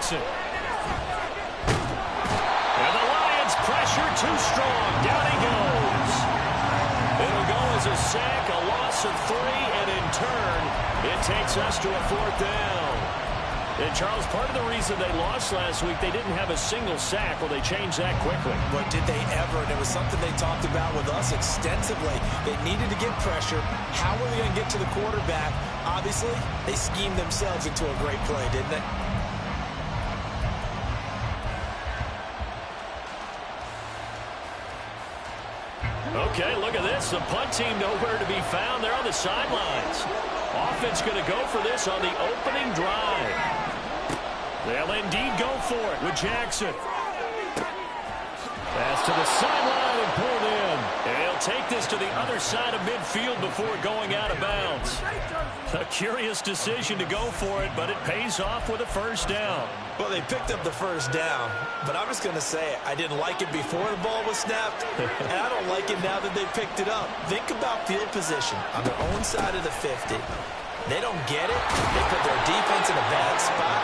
Jackson. And the Lions pressure too strong. Down he goes. It'll go as a sack, a loss of 3, and in turn, it takes us to a 4th down. And, Charles, part of the reason they lost last week, they didn't have a single sack. Well, they changed that quickly. But did they ever? And it was something they talked about with us extensively. They needed to get pressure. How were they going to get to the quarterback? Obviously, they schemed themselves into a great play, didn't they? Okay, look at this. The punt team nowhere to be found. They're on the sidelines. Offense going to go for this on the opening drive. They'll indeed go for it with Jackson. Pass to the sideline and pulled in. And he'll take this to the other side of midfield before going out of bounds. A curious decision to go for it, but it pays off with a 1st down. Well, they picked up the 1st down, but I'm just going to say I didn't like it before the ball was snapped, and I don't like it now that they picked it up. Think about field position on their own side of the 50. They don't get it. They put their defense in a bad spot,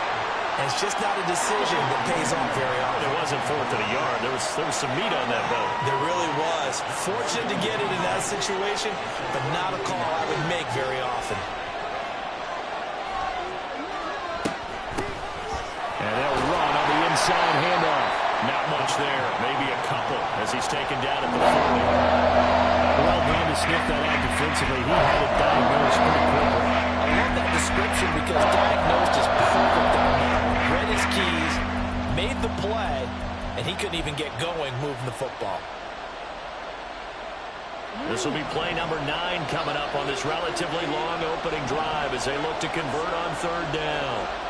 and it's just not a decision that pays off very often. It wasn't 4th and a yard. There was some meat on that bone. There really was. Fortunate to get it in that situation, but not a call I would make very often. And they'll run on the inside handoff. Not much there. Maybe a couple as he's taken down at the 40. Well done to sniff that out defensively. He had it diagnosed pretty quickly. I love that description because diagnosed is perfect on that. Read his keys, made the play, and he couldn't even get going moving the football. This will be play number 9 coming up on this relatively long opening drive as they look to convert on 3rd down.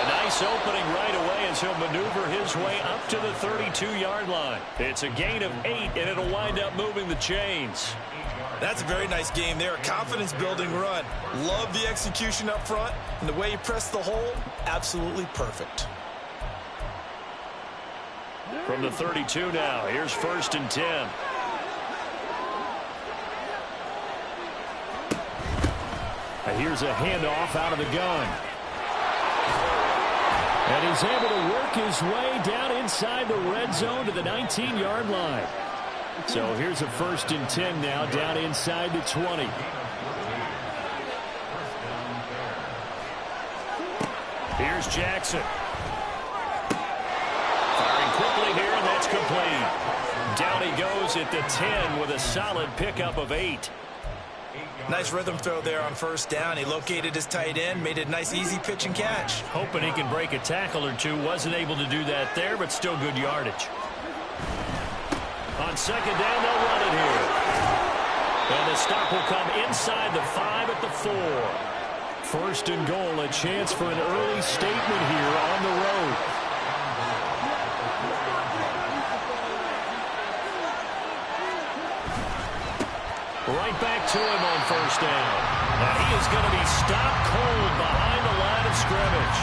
Nice opening right away as he'll maneuver his way up to the 32-yard line. It's a gain of 8, and it'll wind up moving the chains. That's a very nice game there. A confidence-building run. Love the execution up front, and the way he pressed the hole, absolutely perfect. From the 32 now, here's 1st and 10. And here's a handoff out of the gun. And he's able to work his way down inside the red zone to the 19-yard line. So here's a 1st and 10 now down inside the 20. Here's Jackson. Firing quickly here, and that's complete. Down he goes at the 10 with a solid pickup of 8. Nice rhythm throw there on 1st down. He located his tight end, made it a nice easy pitch and catch. Hoping he can break a tackle or two. Wasn't able to do that there, but still good yardage. On 2nd down, they'll run it here. And the stop will come inside the 5 at the 4. 1st and goal, a chance for an early statement here on the road. Right back to him on 1st down. Now he is going to be stopped cold behind the line of scrimmage.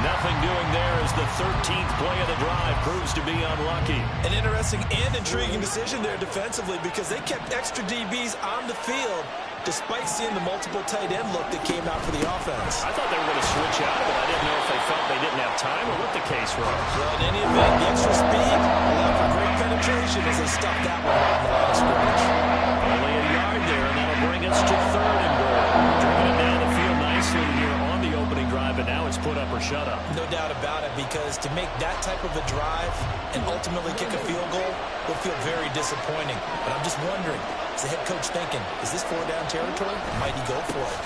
Nothing doing there as the 13th play of the drive proves to be unlucky. An interesting and intriguing decision there defensively because they kept extra DBs on the field despite seeing the multiple tight end look that came out for the offense. I thought they were going to switch out of it. I didn't know if they felt they didn't have time or what the case was. Well, in any event, the extra speed allowed for great penetration as they stuffed that one out on the line of scrimmage. Only a yard there, and that'll bring us to 3rd and goal. Driven it down the field nicely here on the opening drive, and now it's put up or shut up. No doubt about it, because to make that type of a drive and ultimately kick a field goal will feel very disappointing. But I'm just wondering, is the head coach thinking, is this 4-down territory? Might he go for it?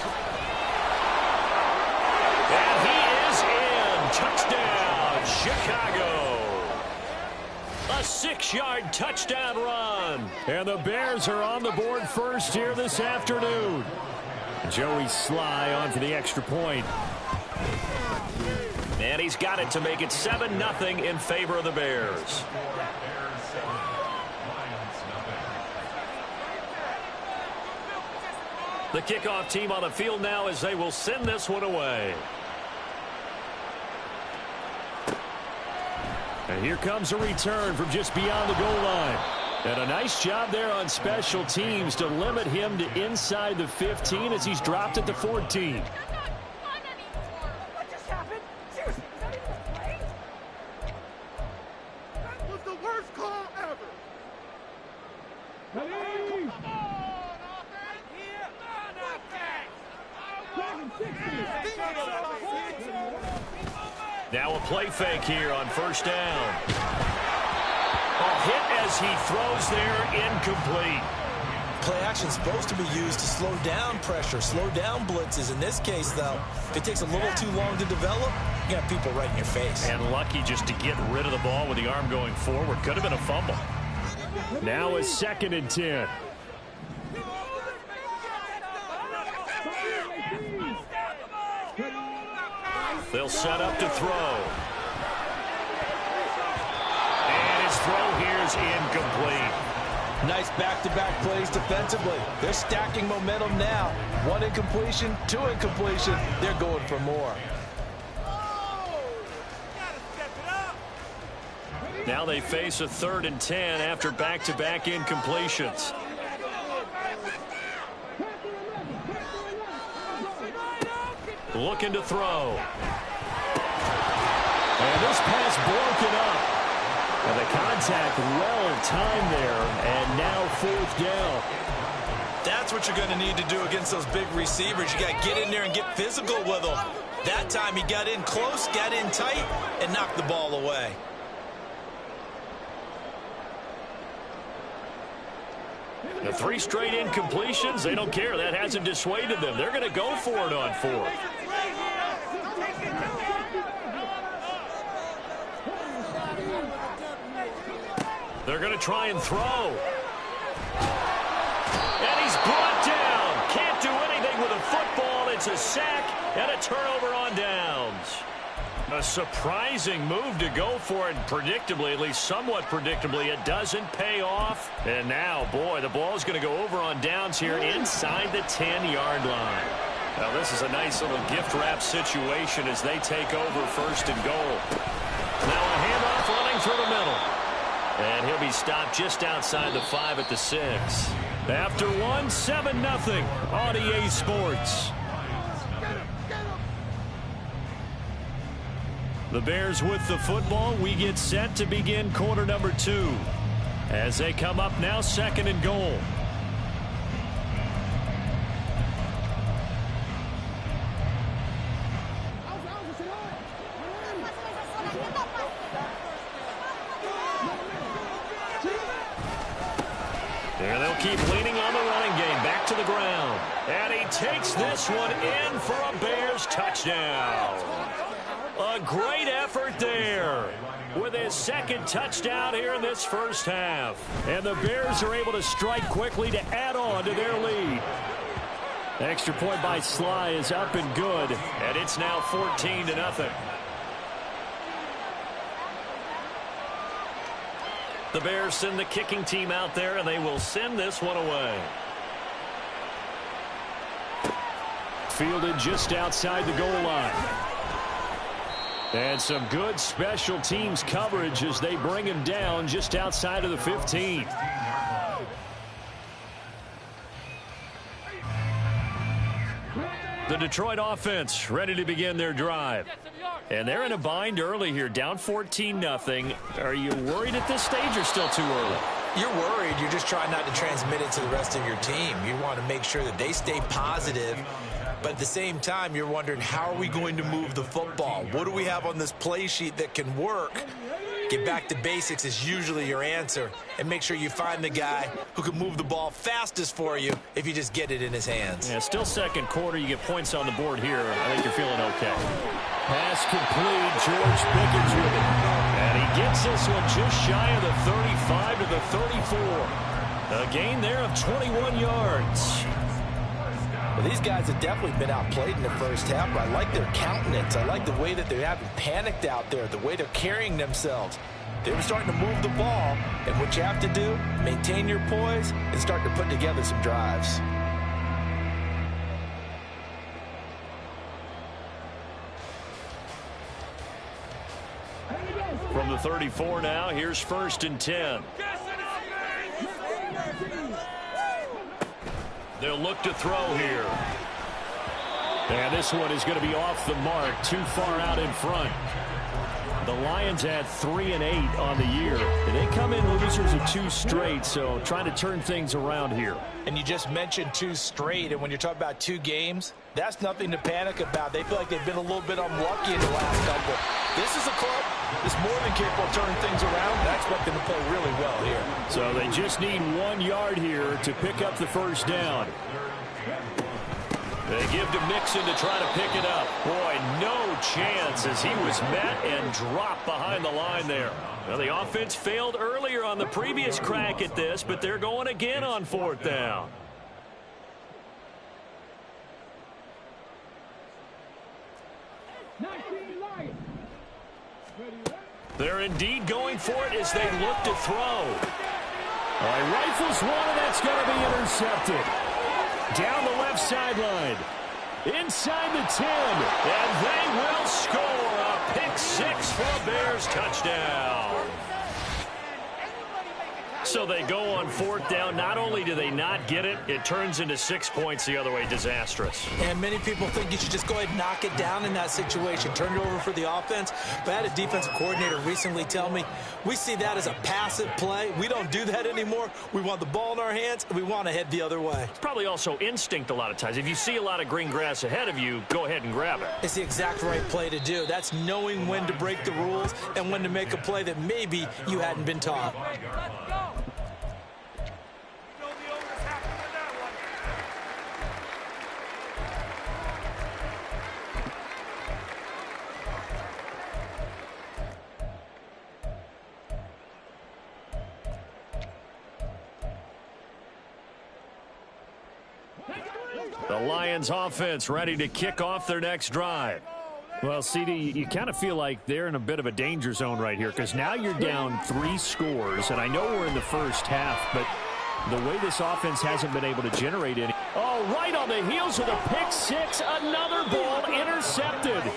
And he is in. Touchdown, Chicago. A 6-yard touchdown run. And the Bears are on the board first here this afternoon. Joey Sly on for the extra point. And he's got it to make it 7-0 in favor of the Bears. The kickoff team on the field now as they will send this one away. And here comes a return from just beyond the goal line. And a nice job there on special teams to limit him to inside the 15 as he's dropped at the 14. Now a play fake here on first down. A hit as he throws there, incomplete. Play action supposed to be used to slow down pressure, slow down blitzes. In this case, though, if it takes a little too long to develop, you got people right in your face. And lucky just to get rid of the ball with the arm going forward. Could have been a fumble. Now a 2nd and 10. They'll set up to throw. And his throw here is incomplete. Nice back-to-back plays defensively. They're stacking momentum now. 1 incompletion, 2 incompletion. They're going for more. Now they face a 3rd and 10 after back-to-back incompletions. Looking to throw. And this pass broken up. And the contact well timed there, and now 4th down. That's what you're going to need to do against those big receivers. You got to get in there and get physical with them. That time he got in close, got in tight, and knocked the ball away. The 3 straight incompletions, they don't care. That hasn't dissuaded them. They're going to go for it on 4th. They're going to try and throw. And he's brought down. Can't do anything with a football. It's a sack and a turnover on downs. A surprising move to go for it. Predictably, at least somewhat predictably, it doesn't pay off. And now, boy, the ball is going to go over on downs here inside the 10-yard line. Now, this is a nice little gift wrap situation as they take over 1st and goal. Now a handoff running through the middle. And he'll be stopped just outside the 5 at the 6. After 1, 7-0 on EA Sports. The Bears with the football. We get set to begin quarter number 2. As they come up now, 2nd and goal. And they'll keep leaning on the running game. Back to the ground. And he takes this one in for a Bears touchdown. A great effort there with his 2nd touchdown here in this first half. And the Bears are able to strike quickly to add on to their lead. Extra point by Sly is up and good. And it's now 14-0. The Bears send the kicking team out there, and they will send this one away. Fielded just outside the goal line. And some good special teams coverage as they bring him down just outside of the 15. The Detroit offense ready to begin their drive. And they're in a bind early here, down 14-0. Are you worried at this stage or still too early? You're worried. You're just trying not to transmit it to the rest of your team. You want to make sure that they stay positive. But at the same time, you're wondering, how are we going to move the football? What do we have on this play sheet that can work? Get back to basics is usually your answer. And make sure you find the guy who can move the ball fastest for you if you just get it in his hands. Yeah, still 2nd quarter. You get points on the board here. I think you're feeling okay. Pass complete. George Pickens with it. And he gets this one just shy of the 35 to the 34. A gain there of 21 yards. Well, these guys have definitely been outplayed in the first half, but I like their countenance. I like the way that they haven't panicked out there, the way they're carrying themselves. They're starting to move the ball, and what you have to do, maintain your poise and start to put together some drives. From the 34 now, here's 1st and 10. They'll look to throw here. And this one is going to be off the mark, too far out in front. The Lions had 3 and 8 on the year. And they come in losers of 2 straight, so trying to turn things around here. And you just mentioned 2 straight, and when you're talking about 2 games, that's nothing to panic about. They feel like they've been a little bit unlucky in the last couple. This is a club that's more than capable of turning things around. I expect them to play really well here. So they just need 1 yard here to pick up the first down. They give to Mixon to try to pick it up. Boy, no chance as he was met and dropped behind the line there. Well, the offense failed earlier on the previous crack at this, but they're going again on 4th down. They're indeed going for it as they look to throw. All right, rifles one, and that's going to be intercepted. Down the left sideline. Inside the 10. And they will score a pick 6 for a Bears touchdown. So they go on 4th down. Not only do they not get it, it turns into 6 points the other way. Disastrous. And many people think you should just go ahead and knock it down in that situation. Turn it over for the offense. But I had a defensive coordinator recently tell me, we see that as a passive play. We don't do that anymore. We want the ball in our hands, and we want to head the other way. It's probably also instinct a lot of times. If you see a lot of green grass ahead of you, go ahead and grab it. It's the exact right play to do. That's knowing when to break the rules and when to make a play that maybe you hadn't been taught. The Lions offense ready to kick off their next drive. Well, CD, you kind of feel like they're in a bit of a danger zone right here because now you're down 3 scores, and I know we're in the first half, but the way this offense hasn't been able to generate any. Oh, right on the heels of the pick 6, another ball intercepted.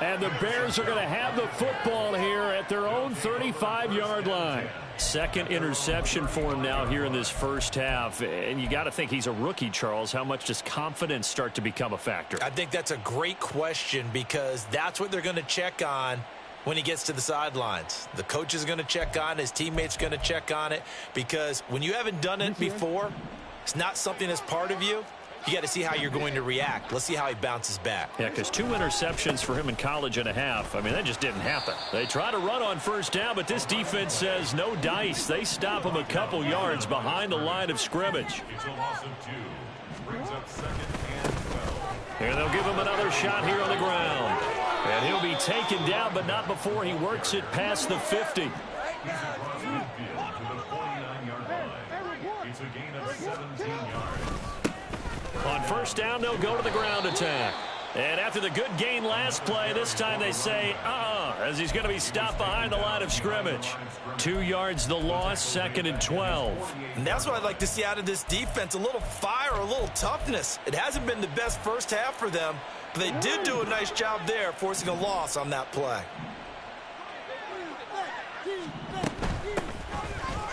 And the Bears are going to have the football here at their own 35-yard line. Second interception for him now here in this first half. And you got to think he's a rookie, Charles. How much does confidence start to become a factor? I think that's a great question because that's what they're going to check on when he gets to the sidelines. The coach is going to check on it. His teammates are going to check on it because when you haven't done it before, it's not something that's part of you. You got to see how you're going to react. Let's see how he bounces back. Yeah, because 2 interceptions for him in college and a half. I mean, that just didn't happen. They try to run on first down, but this defense says no dice. They stop him a couple yards behind the line of scrimmage. And they'll give him another shot here on the ground. And he'll be taken down, but not before he works it past the 50. It's a gain of 17 yards. On first down, they'll go to the ground attack. And after the good gain last play, this time they say, as he's going to be stopped behind the line of scrimmage. 2 yards the loss, 2nd and 12. And that's what I'd like to see out of this defense, a little fire, a little toughness. It hasn't been the best first half for them, but they did do a nice job there, forcing a loss on that play.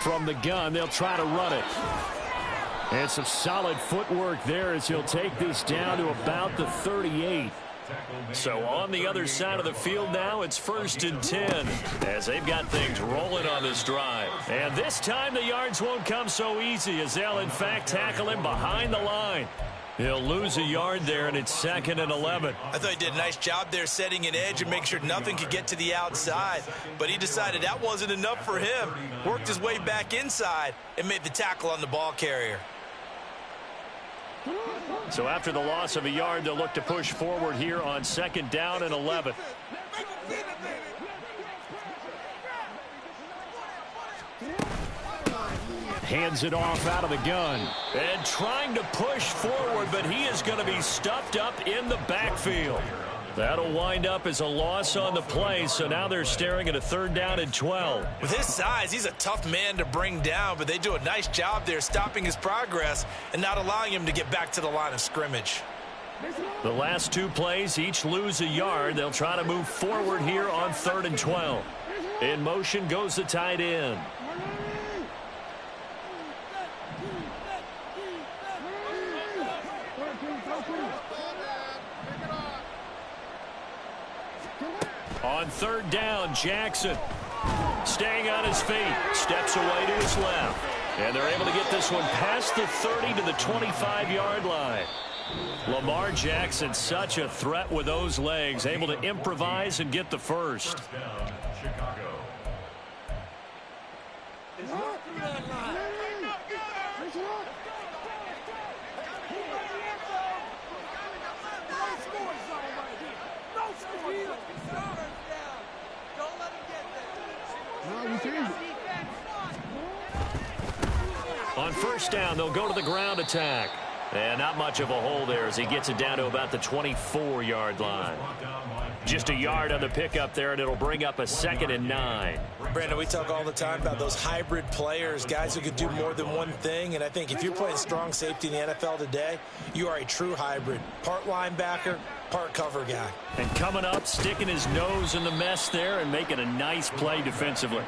From the gun, they'll try to run it. And some solid footwork there as he'll take this down to about the 38. So on the other side of the field now, it's 1st and 10 as they've got things rolling on this drive. And this time the yards won't come so easy as they'll in fact tackle him behind the line. He'll lose a yard there, and it's 2nd and 11. I thought he did a nice job there setting an edge and making sure nothing could get to the outside. But he decided that wasn't enough for him. Worked his way back inside and made the tackle on the ball carrier. So after the loss of a yard, they'll look to push forward here on 2nd down and 11. Hands it off out of the gun. And trying to push forward, but he is going to be stuffed up in the backfield. That'll wind up as a loss on the play, so now they're staring at a 3rd down and 12. With his size, he's a tough man to bring down, but they do a nice job there stopping his progress and not allowing him to get back to the line of scrimmage. The last 2 plays, each lose a yard. They'll try to move forward here on 3rd and 12. In motion goes the tight end. On 3rd down, Jackson staying on his feet, steps away to his left. And they're able to get this one past the 30 to the 25-yard line. Lamar Jackson, such a threat with those legs, able to improvise and get the first. On first down, they'll go to the ground attack. And not much of a hole there as he gets it down to about the 24-yard line. Just a yard on the pickup there, and it'll bring up a 2nd and 9. Brandon, we talk all the time about those hybrid players, guys who could do more than one thing. And I think if you're playing strong safety in the NFL today, you are a true hybrid. Part linebacker, part cover guy. And coming up, sticking his nose in the mess there and making a nice play defensively.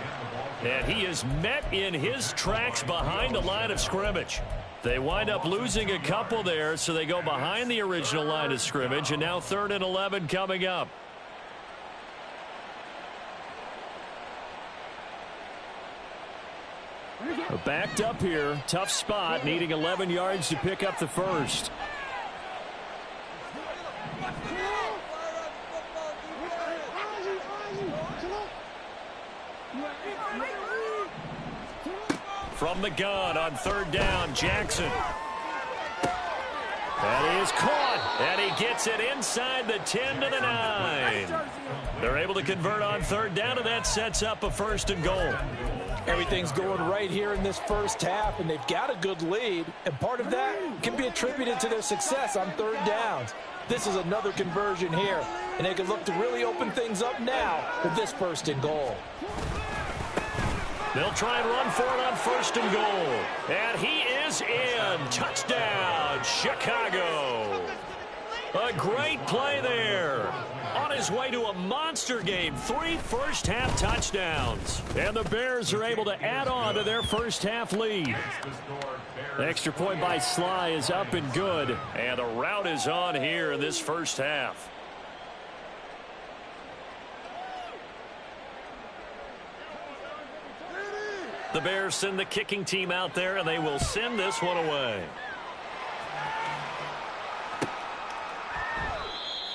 And he is met in his tracks behind the line of scrimmage. They wind up losing a couple there, so they go behind the original line of scrimmage, and now 3rd and 11 coming up. Backed up here, tough spot, needing 11 yards to pick up the first. From the gun on 3rd down, Jackson. That is caught, and he gets it inside the 10 to the 9. They're able to convert on 3rd down, and that sets up a 1st and goal. Everything's going right here in this first half, and they've got a good lead, and part of that can be attributed to their success on 3rd downs. This is another conversion here, and they can look to really open things up now with this 1st and goal. They'll try and run for it on 1st and goal. And he is in. Touchdown, Chicago. A great play there. On his way to a monster game. 3 first-half touchdowns. And the Bears are able to add on to their first-half lead. The extra point by Sly is up and good. And the route is on here in this first half. The Bears send the kicking team out there, and they will send this one away.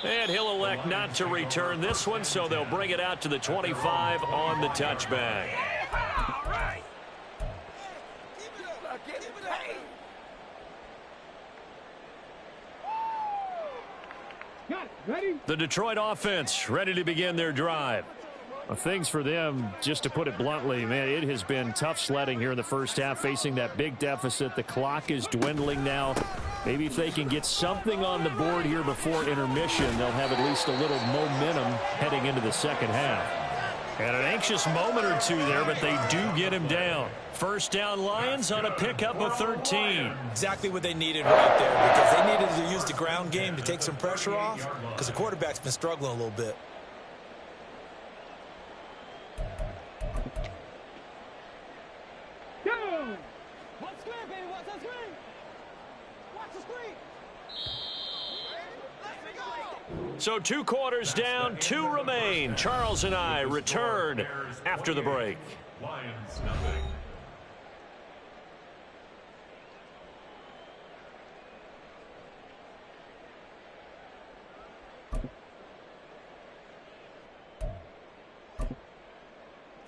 And he'll elect not to return this one, so they'll bring it out to the 25 on the touchback. The Detroit offense ready to begin their drive. Things for them, just to put it bluntly, man, it has been tough sledding here in the first half, facing that big deficit. The clock is dwindling now. Maybe if they can get something on the board here before intermission, they'll have at least a little momentum heading into the second half. And an anxious moment or two there, but they do get him down. First down, Lions on a pickup of 13. Exactly what they needed right there, because they needed to use the ground game to take some pressure off, because the quarterback's been struggling a little bit. So 2 quarters down, 2 remain. Charles and I return after the break. Lions nothing.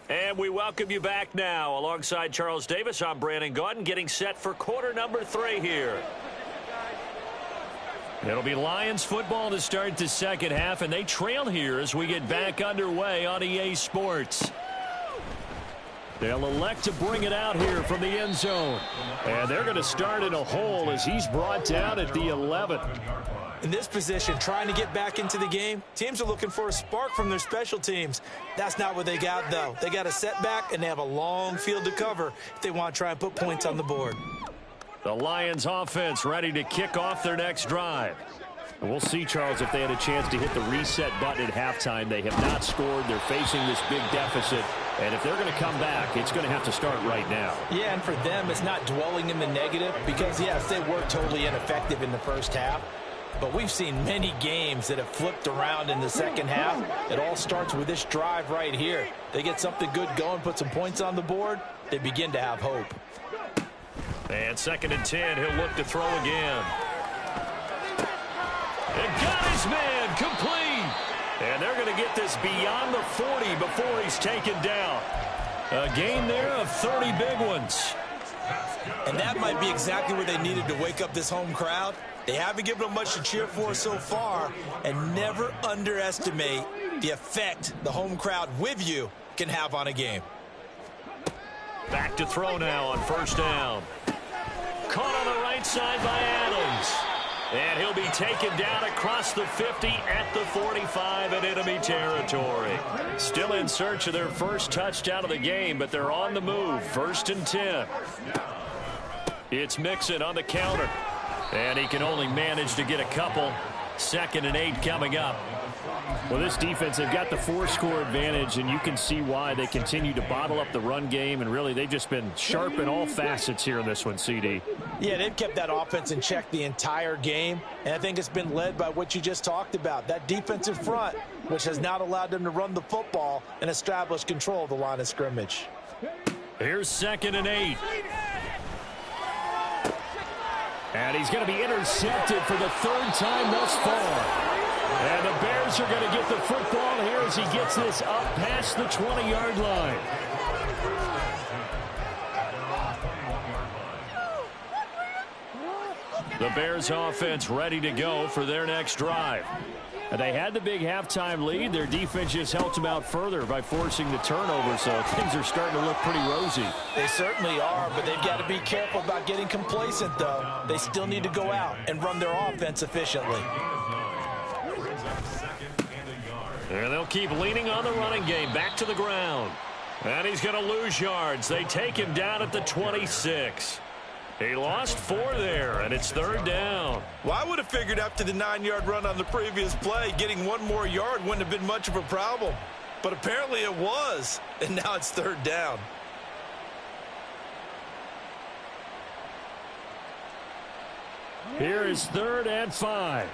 And we welcome you back now. Alongside Charles Davis, I'm Brandon Gaudin, getting set for quarter number 3 here. It'll be Lions football to start the second half, and they trail here as we get back underway on EA Sports. They'll elect to bring it out here from the end zone. And they're going to start in a hole as he's brought down at the 11. In this position, trying to get back into the game, teams are looking for a spark from their special teams. That's not what they got, though. They got a setback, and they have a long field to cover if they want to try and put points on the board. The Lions offense ready to kick off their next drive. And we'll see, Charles, if they had a chance to hit the reset button at halftime. They have not scored. They're facing this big deficit. And if they're going to come back, it's going to have to start right now. Yeah, and for them, it's not dwelling in the negative because, yes, they were totally ineffective in the first half. But we've seen many games that have flipped around in the second half. It all starts with this drive right here. They get something good going, put some points on the board, they begin to have hope. And 2nd and 10, he'll look to throw again. And got his man complete. And they're going to get this beyond the 40 before he's taken down. A gain there of 30 big ones. And that might be exactly where they needed to wake up this home crowd. They haven't given them much to cheer for so far, and never underestimate the effect the home crowd with you can have on a game. Back to throw now on first down. Caught on the right side by Adams. And he'll be taken down across the 50 at the 45 in enemy territory. Still in search of their first touchdown of the game, but they're on the move. 1st and 10. It's Mixon on the counter. And he can only manage to get a couple. 2nd and 8 coming up. Well, this defense, they've got the 4-score advantage, and you can see why they continue to bottle up the run game, and really they've just been sharp in all facets here in this one, CD. Yeah, they've kept that offense in check the entire game, and I think it's been led by what you just talked about, that defensive front, which has not allowed them to run the football and establish control of the line of scrimmage. Here's 2nd and 8. And he's going to be intercepted for the 3rd time thus far. And the Bears are going to get the football here as he gets this up past the 20-yard line. The Bears offense ready to go for their next drive. And they had the big halftime lead. Their defense just helped them out further by forcing the turnover, so things are starting to look pretty rosy. They certainly are, but they've got to be careful about getting complacent, though. They still need to go out and run their offense efficiently. And they'll keep leaning on the running game. Back to the ground. And he's going to lose yards. They take him down at the 26. He lost 4 there, and it's 3rd down. Well, I would have figured after the 9-yard run on the previous play, getting 1 more yard wouldn't have been much of a problem. But apparently it was, and now it's 3rd down. Here is 3rd and 5.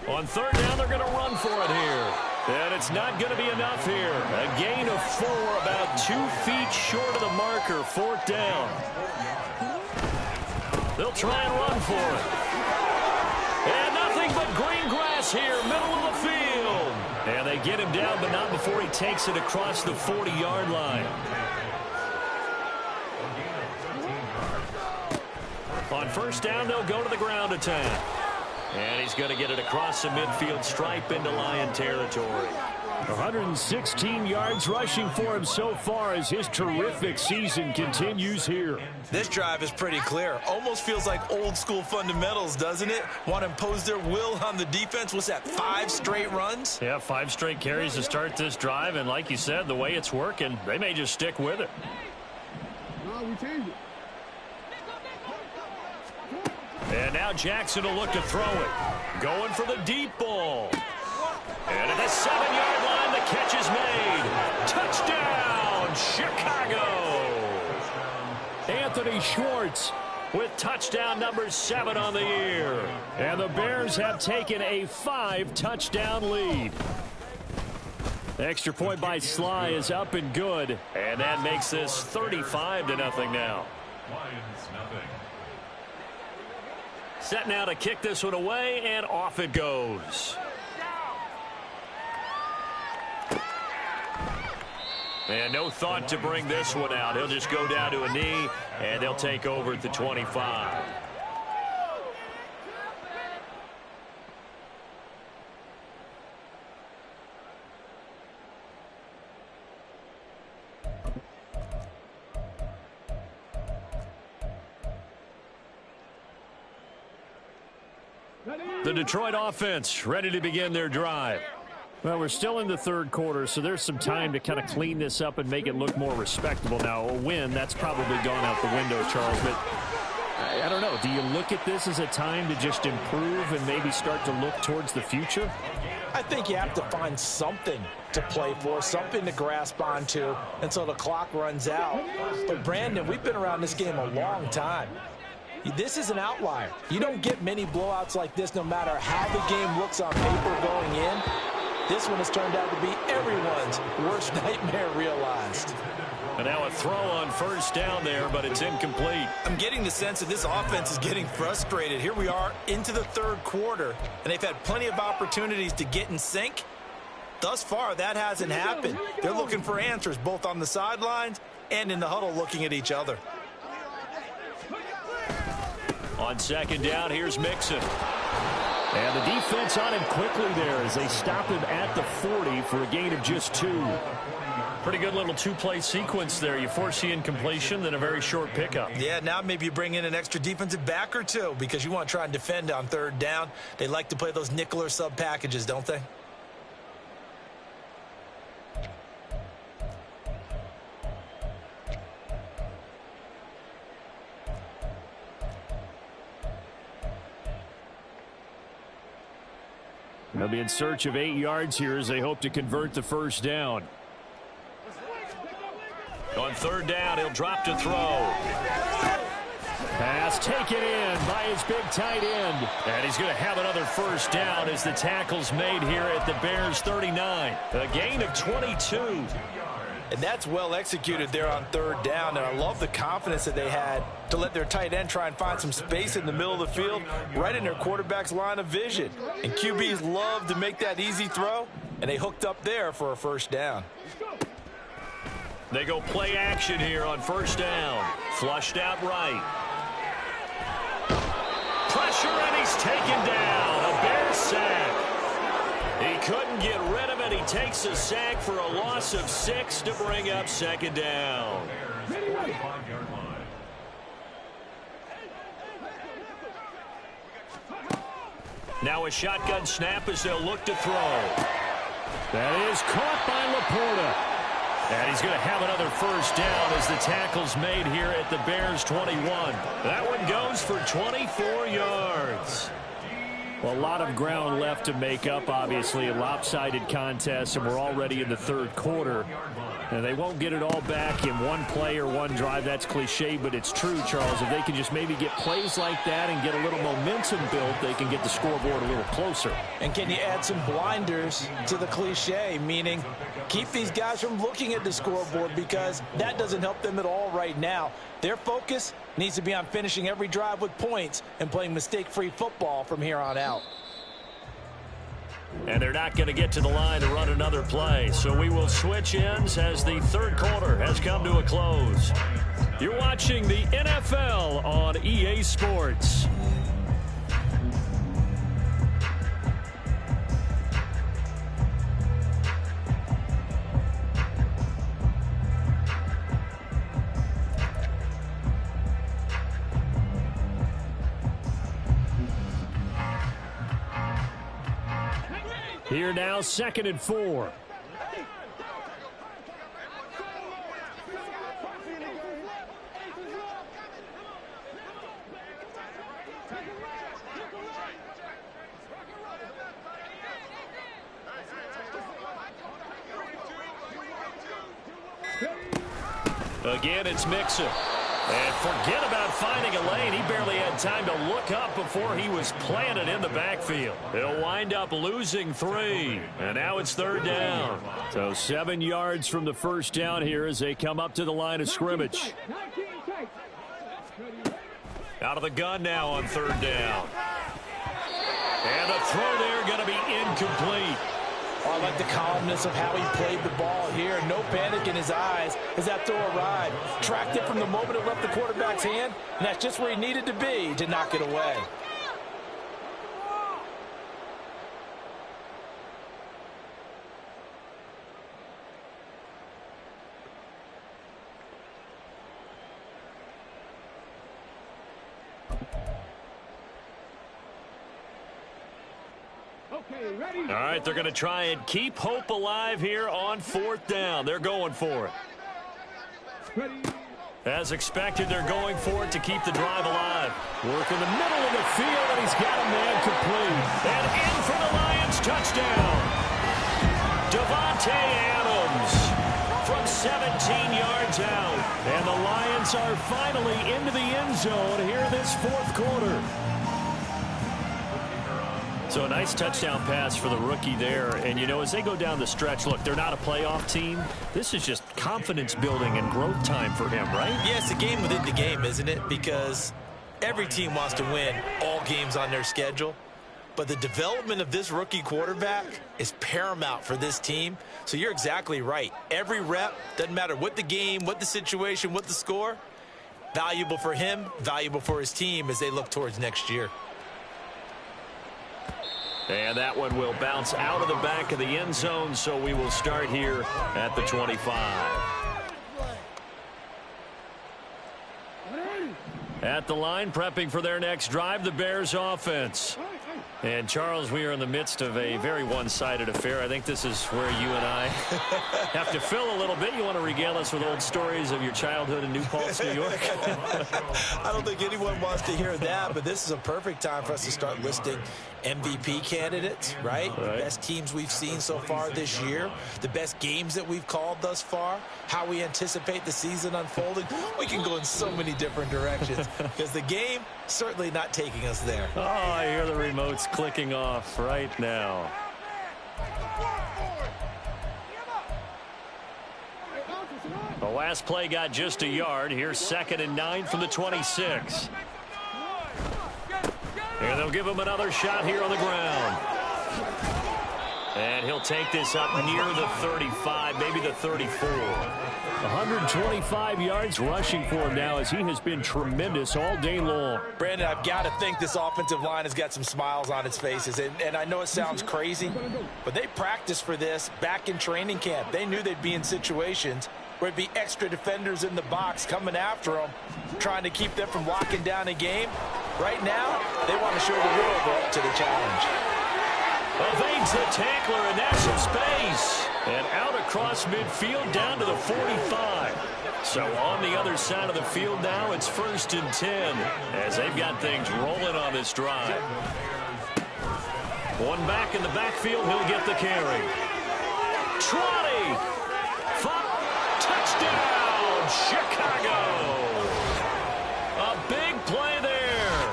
On 3rd down, they're going to run for it here. And it's not going to be enough here. A gain of 4, about 2 feet short of the marker. 4th down. They'll try and run for it. And nothing but green grass here, middle of the field. And they get him down, but not before he takes it across the 40-yard line. On 1st down, they'll go to the ground attack. And he's going to get it across the midfield stripe into Lion territory. 116 yards rushing for him so far as his terrific season continues here. This drive is pretty clear. Almost feels like old school fundamentals, doesn't it? Want to impose their will on the defense. What's that, 5 straight runs? Yeah, 5 straight carries to start this drive. And like you said, the way it's working, they may just stick with it. No, we changed it. And now Jackson will look to throw it. Going for the deep ball. And at the 7-yard line, the catch is made. Touchdown, Chicago. Anthony Schwartz with touchdown number 7 on the year. And the Bears have taken a 5-touchdown lead. The extra point by Sly is up and good. And that makes this 35-0 now. Lions, nothing. Set now to kick this one away, and off it goes. And no thought to bring this one out. He'll just go down to a knee, and they'll take over at the 25. The Detroit offense ready to begin their drive. Well, we're still in the 3rd quarter, so there's some time to kind of clean this up and make it look more respectable. Now, a win, that's probably gone out the window, Charles, but I don't know. Do you look at this as a time to just improve and maybe start to look towards the future? I think you have to find something to play for, something to grasp onto until the clock runs out. But, Brandon, we've been around this game a long time. This is an outlier. You don't get many blowouts like this no matter how the game looks on paper going in. This one has turned out to be everyone's worst nightmare realized. And now a throw on first down there, but it's incomplete. I'm getting the sense that this offense is getting frustrated. Here we are into the third quarter, and they've had plenty of opportunities to get in sync. Thus far, that hasn't happened. They're looking for answers both on the sidelines and in the huddle looking at each other. On second down, here's Mixon. And the defense on him quickly there as they stop him at the 40 for a gain of just 2. Pretty good little two-play sequence there. You force the incompletion, then a very short pickup. Yeah, now maybe you bring in an extra defensive back or two because you want to try and defend on third down. They like to play those nickel or sub packages, don't they? They'll be in search of 8 yards here as they hope to convert the first down. On third down, he'll drop to throw. Pass taken in by his big tight end. And he's going to have another first down as the tackle's made here at the Bears 39. A gain of 22. And that's well executed there on third down. And I love the confidence that they had to let their tight end try and find some space in the middle of the field, right in their quarterback's line of vision. And QBs love to make that easy throw, and they hooked up there for a first down. They go play action here on first down. Flushed out right. Pressure, and he's taken down. A Bears sack. He couldn't get rid of it. He takes a sack for a loss of 6 to bring up second down. Now a shotgun snap as they'll look to throw. That is caught by Laporta. And he's going to have another first down as the tackle's made here at the Bears 21. That one goes for 24 yards. Well, a lot of ground left to make up, obviously. A lopsided contest, and we're already in the third quarter. And they won't get it all back in one play or one drive. That's cliche, but it's true, Charles. If they can just maybe get plays like that and get a little momentum built, they can get the scoreboard a little closer. And can you add some blinders to the cliche, meaning keep these guys from looking at the scoreboard because that doesn't help them at all right now. Their focus needs to be on finishing every drive with points and playing mistake-free football from here on out. And they're not going to get to the line to run another play. So we will switch ends as the third quarter has come to a close. You're watching the NFL on EA Sports. Here now, 2nd and 4. Again, it's Mixon. And forget about finding a lane. He barely had time to look up before he was planted in the backfield. He'll wind up losing 3. And now it's third down. So 7 yards from the first down here as they come up to the line of scrimmage. Out of the gun now on third down. And the throw there going to be incomplete. Oh, I like the calmness of how he played the ball here. No panic in his eyes as that throw arrived. Tracked it from the moment it left the quarterback's hand, and that's just where he needed to be to knock it away. All right, they're going to try and keep hope alive here on fourth down. They're going for it. As expected, they're going for it to keep the drive alive. Work in the middle of the field, and he's got a man complete. And in for the Lions touchdown. Davante Adams from 17 yards out. And the Lions are finally into the end zone here this fourth quarter. So a nice touchdown pass for the rookie there. And, you know, as they go down the stretch, look, they're not a playoff team. This is just confidence building and growth time for him, right? Yeah, it's a game within the game, isn't it? Because every team wants to win all games on their schedule. But the development of this rookie quarterback is paramount for this team. So you're exactly right. Every rep, doesn't matter what the game, what the situation, what the score, valuable for him, valuable for his team as they look towards next year. And that one will bounce out of the back of the end zone, so we will start here at the 25. At the line, prepping for their next drive, the Bears offense. And, Charles, we are in the midst of a very one-sided affair. I think this is where you and I have to fill a little bit. You want to regale us with old stories of your childhood in New Paltz, New York? I don't think anyone wants to hear that, but this is a perfect time for us to start listing MVP candidates, right? Best teams we've seen so far this year, the best games that we've called thus far, how we anticipate the season unfolding. We can go in so many different directions because the game certainly not taking us there. Oh, I hear the remotes clicking off right now. The last play got just a yard. Here's 2nd and 9 from the 26. And they'll give him another shot here on the ground. And he'll take this up near the 35, maybe the 34. 125 yards rushing for him now as he has been tremendous all day long. Brandon, I've got to think this offensive line has got some smiles on its faces. And I know it sounds crazy, but they practiced for this back in training camp. They knew they'd be in situations where it'd be extra defenders in the box coming after them, trying to keep them from locking down a game. Right now, they want to show the world they're up to the challenge. Evades the tackler, and that's some space. And out across midfield down to the 45. So on the other side of the field now, it's 1st and 10 as they've got things rolling on this drive. One back in the backfield, he'll get the carry. Trotty. Touchdown, Chicago. A big play there.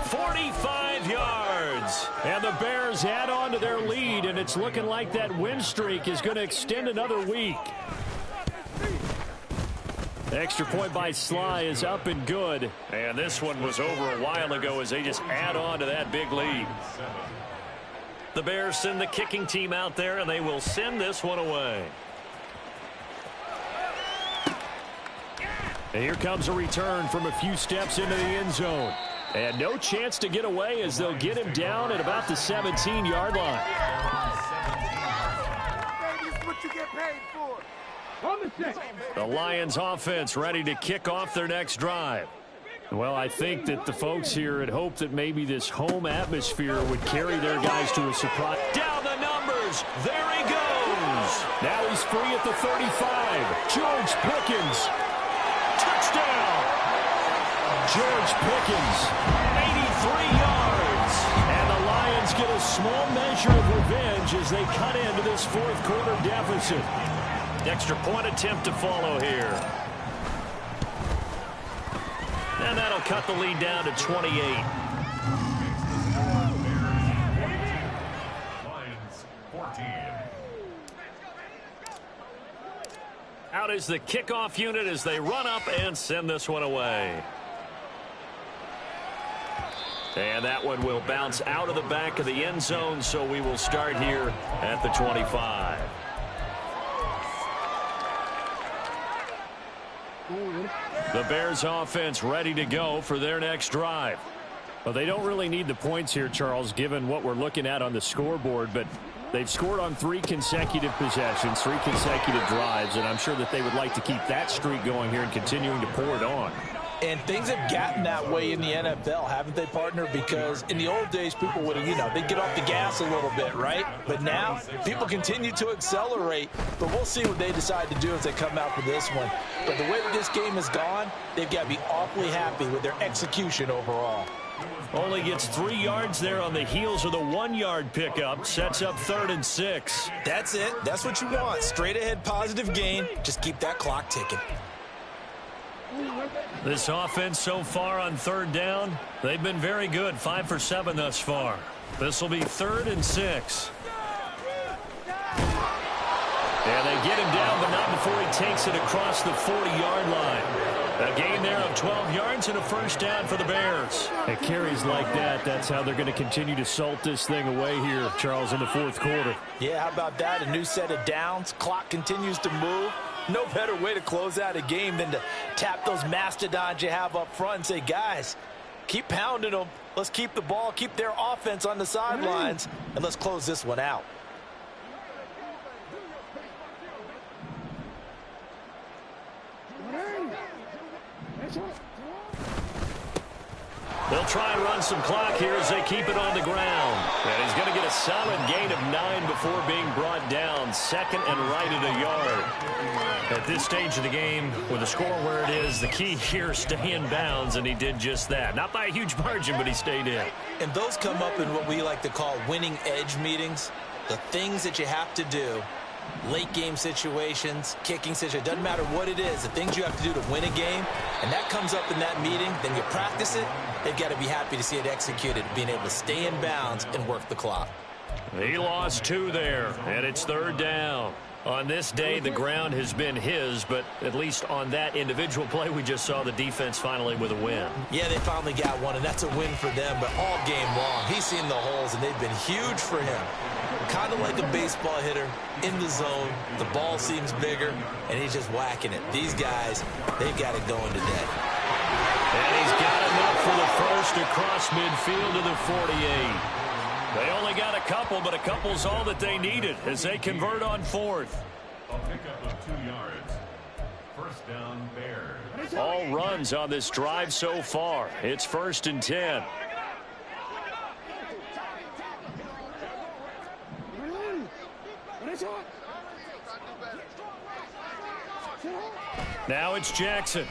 45 yards. And the Bears add on to their lead, and it's looking like that win streak is going to extend another week. Extra point by Sly is up and good. And this one was over a while ago as they just add on to that big lead. The Bears send the kicking team out there, and they will send this one away. And here comes a return from a few steps into the end zone. And no chance to get away as they'll get him down at about the 17-yard line. The Lions offense ready to kick off their next drive. Well, I think that the folks here had hoped that maybe this home atmosphere would carry their guys to a surprise. Down the numbers. There he goes. Now he's free at the 35. George Pickens. Touchdown. George Pickens. 83 yards. And the Lions get a small measure of revenge as they cut into this fourth quarter deficit. Extra point attempt to follow here. And that'll cut the lead down to 28. Lions 14. Out is the kickoff unit as they run up and send this one away. And that one will bounce out of the back of the end zone, so we will start here at the 25. The Bears offense ready to go for their next drive. Well, they don't really need the points here, Charles, given what we're looking at on the scoreboard, but they've scored on 3 consecutive possessions, 3 consecutive drives, and I'm sure that they would like to keep that streak going here and continuing to pour it on. And things have gotten that way in the NFL, haven't they, partner? Because in the old days, people would have, they'd get off the gas a little bit, right? But now, people continue to accelerate. But we'll see what they decide to do as they come out for this one. But the way that this game has gone, they've got to be awfully happy with their execution overall. Only gets 3 yards there on the heels of the 1-yard pickup. Sets up 3rd and 6. That's it. That's what you want. Straight ahead positive gain. Just keep that clock ticking. This offense so far on third down, they've been very good. 5 for 7 thus far. This will be 3rd and 6. And they get him down, but not before he takes it across the 40-yard line. A gain there of 12 yards and a first down for the Bears. At carries like that, that's how they're going to continue to salt this thing away here, Charles, in the 4th quarter. Yeah, how about that? A new set of downs. Clock continues to move. No better way to close out a game than to tap those mastodons you have up front and say, guys, keep pounding them. Let's keep the ball, keep their offense on the sidelines, and let's close this one out. They'll try and run some clock here as they keep it on the ground. And he's going to get a solid gain of 9 before being brought down. 2nd and right at a yard. At this stage of the game, with the score where it is, the key here is stay in bounds, and he did just that. Not by a huge margin, but he stayed in. And those come up in what we like to call winning edge meetings. The things that you have to do. Late game situations, kicking situations, doesn't matter what it is, the things you have to do to win a game, and that comes up in that meeting, then you practice it, they've got to be happy to see it executed, being able to stay in bounds and work the clock. He lost 2 there, and it's 3rd down. On this day, the ground has been his, but at least on that individual play, we just saw the defense finally with a win. Yeah, they finally got one, and that's a win for them, but all game long, he's seen the holes, and they've been huge for him. Kind of like a baseball hitter in the zone. The ball seems bigger, and he's just whacking it. These guys, they've got it going today. And he's got enough for the first across midfield to the 48. They only got a couple, but a couple's all that they needed as they convert on 4th. A pickup of 2 yards. First down, Bears. All runs on this drive so far. It's 1st and 10. Now it's Jackson.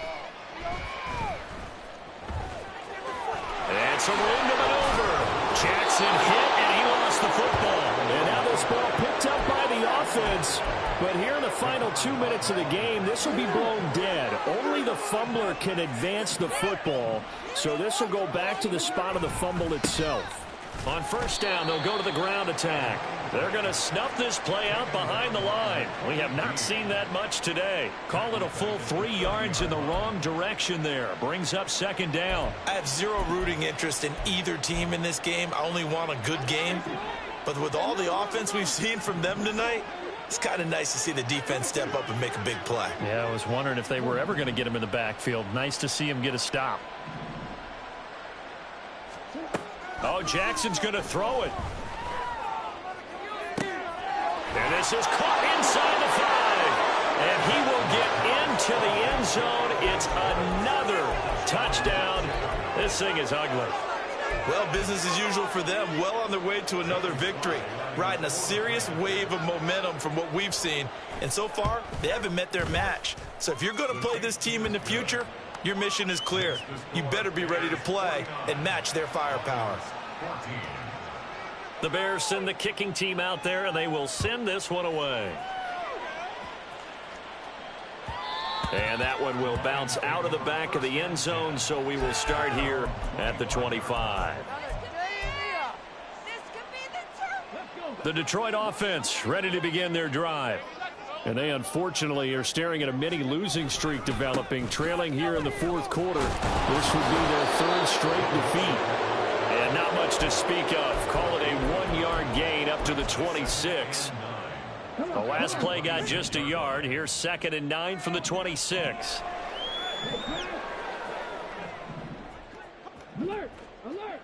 And some room to maneuver. Jackson hit, and he lost the football. And now this ball picked up by the offense. But here in the final 2 minutes of the game, this will be blown dead. Only the fumbler can advance the football. So this will go back to the spot of the fumble itself. On first down, they'll go to the ground attack. They're going to snuff this play out behind the line. We have not seen that much today. Call it a full 3 yards in the wrong direction there. Brings up 2nd down. I have zero rooting interest in either team in this game. I only want a good game. But with all the offense we've seen from them tonight, it's kind of nice to see the defense step up and make a big play. Yeah, I was wondering if they were ever going to get him in the backfield. Nice to see him get a stop. Oh, Jackson's going to throw it. And this is caught inside the 5. And he will get into the end zone. It's another touchdown. This thing is ugly. Well, business as usual for them. Well on their way to another victory. Riding a serious wave of momentum from what we've seen. And so far, they haven't met their match. So if you're going to play this team in the future, your mission is clear. You better be ready to play and match their firepower. The Bears send the kicking team out there, and they will send this one away. And that one will bounce out of the back of the end zone, so we will start here at the 25. The Detroit offense ready to begin their drive. And they unfortunately are staring at a mini losing streak developing, trailing here in the 4th quarter. This would be their 3rd straight defeat. And not much to speak of. Call it a 1-yard gain up to the 26. The last play got just a yard. Here's 2nd and 9 from the 26. Alert! Alert!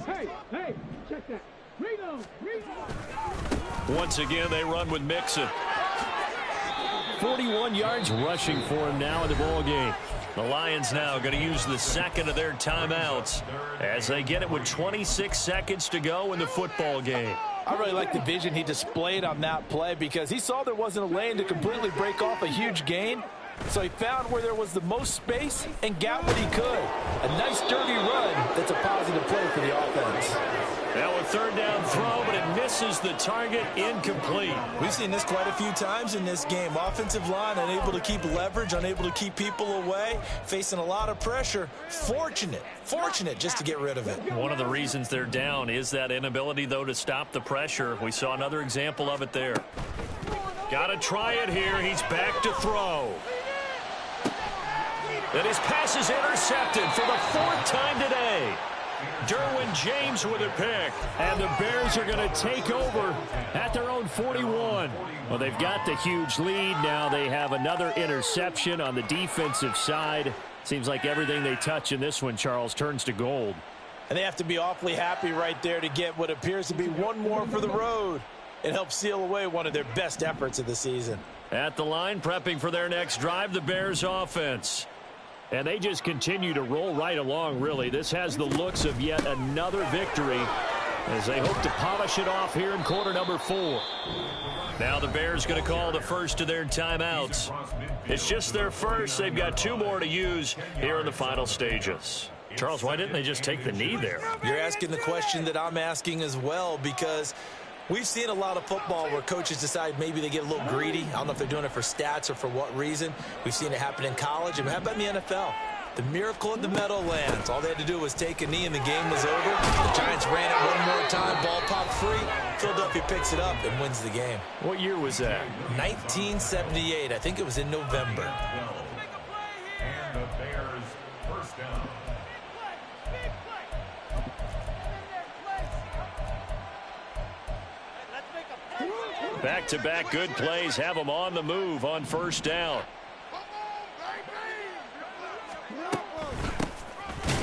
Hey! Hey! Check that. Reload! Reload! Once again, they run with Mixon. 41 yards rushing for him now in the ball game. The Lions now going to use the 2nd of their timeouts as they get it with 26 seconds to go in the football game. I really like the vision he displayed on that play because he saw there wasn't a lane to completely break off a huge gain. So he found where there was the most space and got what he could. A nice dirty run that's a positive play for the offense. Now a third down throw, but it misses the target, incomplete. We've seen this quite a few times in this game. Offensive line unable to keep leverage, unable to keep people away, facing a lot of pressure. Fortunate just to get rid of it. One of the reasons they're down is that inability, though, to stop the pressure. We saw another example of it there. Got to try it here. He's back to throw. And his pass is intercepted for the 4th time today. Derwin James with a pick. And the Bears are going to take over at their own 41. Well, they've got the huge lead. Now they have another interception on the defensive side. Seems like everything they touch in this one, Charles, turns to gold. And they have to be awfully happy right there to get what appears to be one more for the road. It helps seal away one of their best efforts of the season. At the line, prepping for their next drive, the Bears offense. And they just continue to roll right along, really. This has the looks of yet another victory as they hope to polish it off here in quarter number 4. Now the Bears going to call the first of their timeouts. It's just their first. They've got 2 more to use here in the final stages. Charles, why didn't they just take the knee there? You're asking the question that I'm asking as well, because we've seen a lot of football where coaches decide maybe they get a little greedy. I don't know if they're doing it for stats or for what reason. We've seen it happen in college. And how about in the NFL? The miracle in the Meadowlands. All they had to do was take a knee and the game was over. The Giants ran it one more time. Ball popped free. Philadelphia picks it up and wins the game. What year was that? 1978. I think it was in November. And the Bears first down. Back-to-back good plays have them on the move on first down.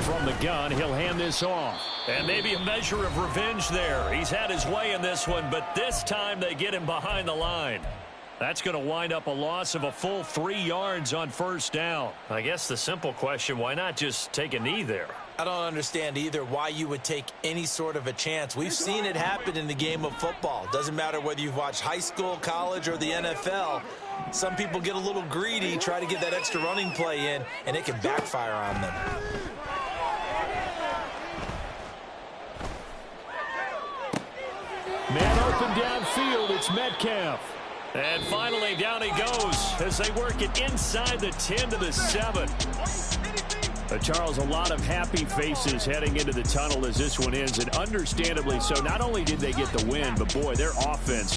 From the gun, he'll hand this off. And maybe a measure of revenge there. He's had his way in this one, but this time they get him behind the line. That's going to wind up a loss of a full 3 yards on first down. I guess the simple question, why not just take a knee there? I don't understand either why you would take any sort of a chance. We've seen it happen in the game of football. Doesn't matter whether you've watched high school, college, or the NFL. Some people get a little greedy, try to get that extra running play in, and it can backfire on them. Man open downfield, it's Metcalf. And finally, down he goes as they work it inside the 10 to the 7. Charles, a lot of happy faces heading into the tunnel as this one ends, and understandably so. Not only did they get the win, but boy, their offense